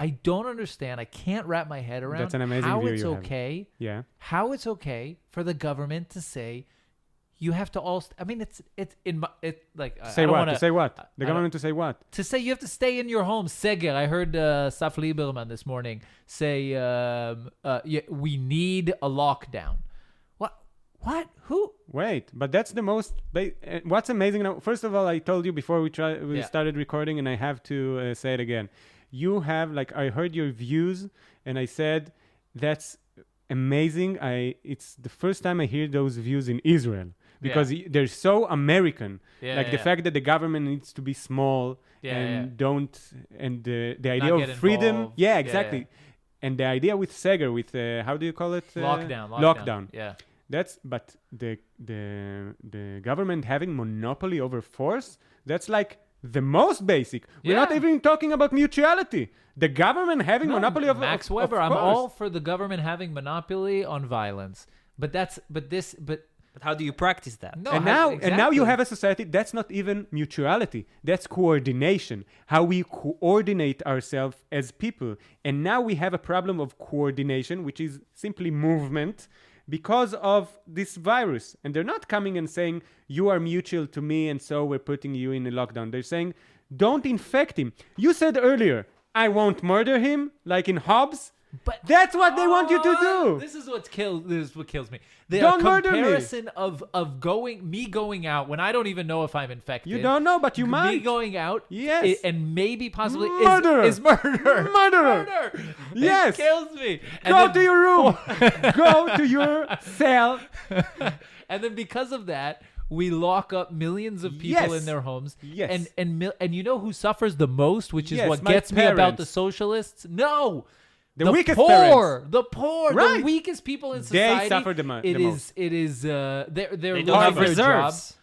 I don't understand. I can't wrap my head around That's an amazing how view it's you have. okay. Yeah. How it's okay for the government to say you have to all. I mean, it's in my like To say I don't what? wanna, To say what? The I don't- government to say what? to say you have to stay in your home. Seger. I heard Saf Lieberman this morning say we need a lockdown. What? Who? Wait, but that's the most. What's amazing now? First of all, I told you before we started recording, and I have to say it again. You have I heard your views, and I said that's amazing. It's the first time I hear those views in Israel because they're so American. The fact that the government needs to be small and the idea of freedom. Involved. Yeah, exactly. And the idea with Seger, with how do you call it? Lockdown. Yeah. But the government having monopoly over force, that's the most basic. We're not even talking about mutuality. The government having monopoly of Max of Weber. I'm force. all for the government having monopoly on violence, but how do you practice that? no. And now you have a society that's not even mutuality. That's coordination. How we coordinate ourselves as people. And now we have a problem of coordination, which is simply movement, because of this virus. And they're not coming and saying, you are mutual to me, and so we're putting you in a lockdown. They're saying, don't infect him. You said earlier, I won't murder him, like in Hobbes. But that's what they want you to do. This is what kills me. The Don't murder me. comparison of going out when I don't even know if I'm infected. You don't know, but you might. Me going out, Yes. and maybe possibly Murderer. is murder. Murderer. Murder. Yes. It kills me. Go to your room. Go to your cell. And then because of that, we lock up millions of people Yes. in their homes. Yes. And you know who suffers the most, which is Yes, what my gets me about parents. the socialists? No. The weakest poor, parents. the poor, Right. the weakest people in They society. suffer the most. It is. They're They don't losing have their reserves. jobs.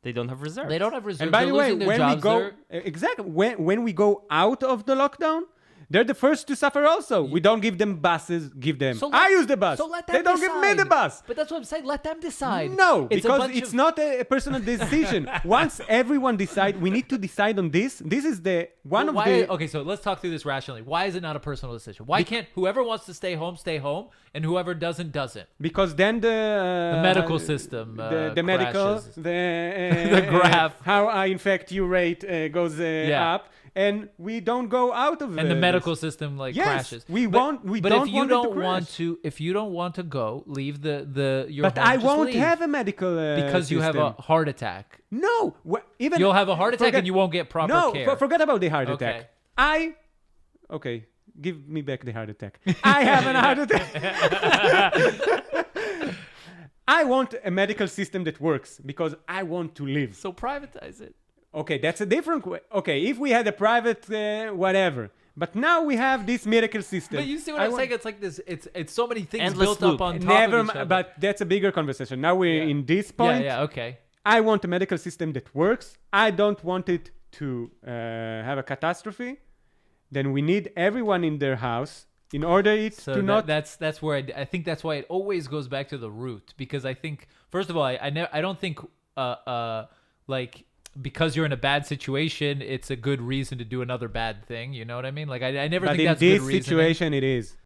They don't have reserves. They don't have reserves. And by They're the way, losing their when we jobs. go exactly when we go out of the lockdown, they're the first to suffer also. We don't give them buses, give them. So I use the bus. So let them they don't give me the decide. bus. But that's what I'm saying. Let them decide. No, It's a because bunch it's of- not a personal decision. Once everyone decide, we need to decide on this. This is the one But of why, the. okay, so let's talk through this rationally. Why is it not a personal decision? Why can't whoever wants to stay home, and whoever doesn't? Because then The medical system the medical, crashes. the graph. how I infect you rate goes up, and we don't go out of And the this. medical system Yes, crashes. we But don't if want you it to don't crash. want to, if you don't want to go, leave your. But home, I just won't leave. have a medical because you have a system. heart attack. No, even You'll have a heart attack forget- and you won't get proper no, care. forget about the heart Okay. attack. Okay, give me back the heart attack. I have a heart attack. I want a medical system that works because I want to live. So privatize it. Okay, that's a different way. Okay, if we had a private whatever, but now we have this medical system. But you see what I'm saying? It's like this. It's so many things Endless built loop. up on top Never, of each other. but that's a bigger conversation. Now we're in this point. Yeah. Okay. I want a medical system that works. I don't want it to have a catastrophe. Then we need everyone in their house in order to not. That's where I think that's why it always goes back to the root, because I think first of all I don't think like because you're in a bad situation it's a good reason to do another bad thing. You know what I mean? Like I never But think in that's this good reasoning. situation, it is.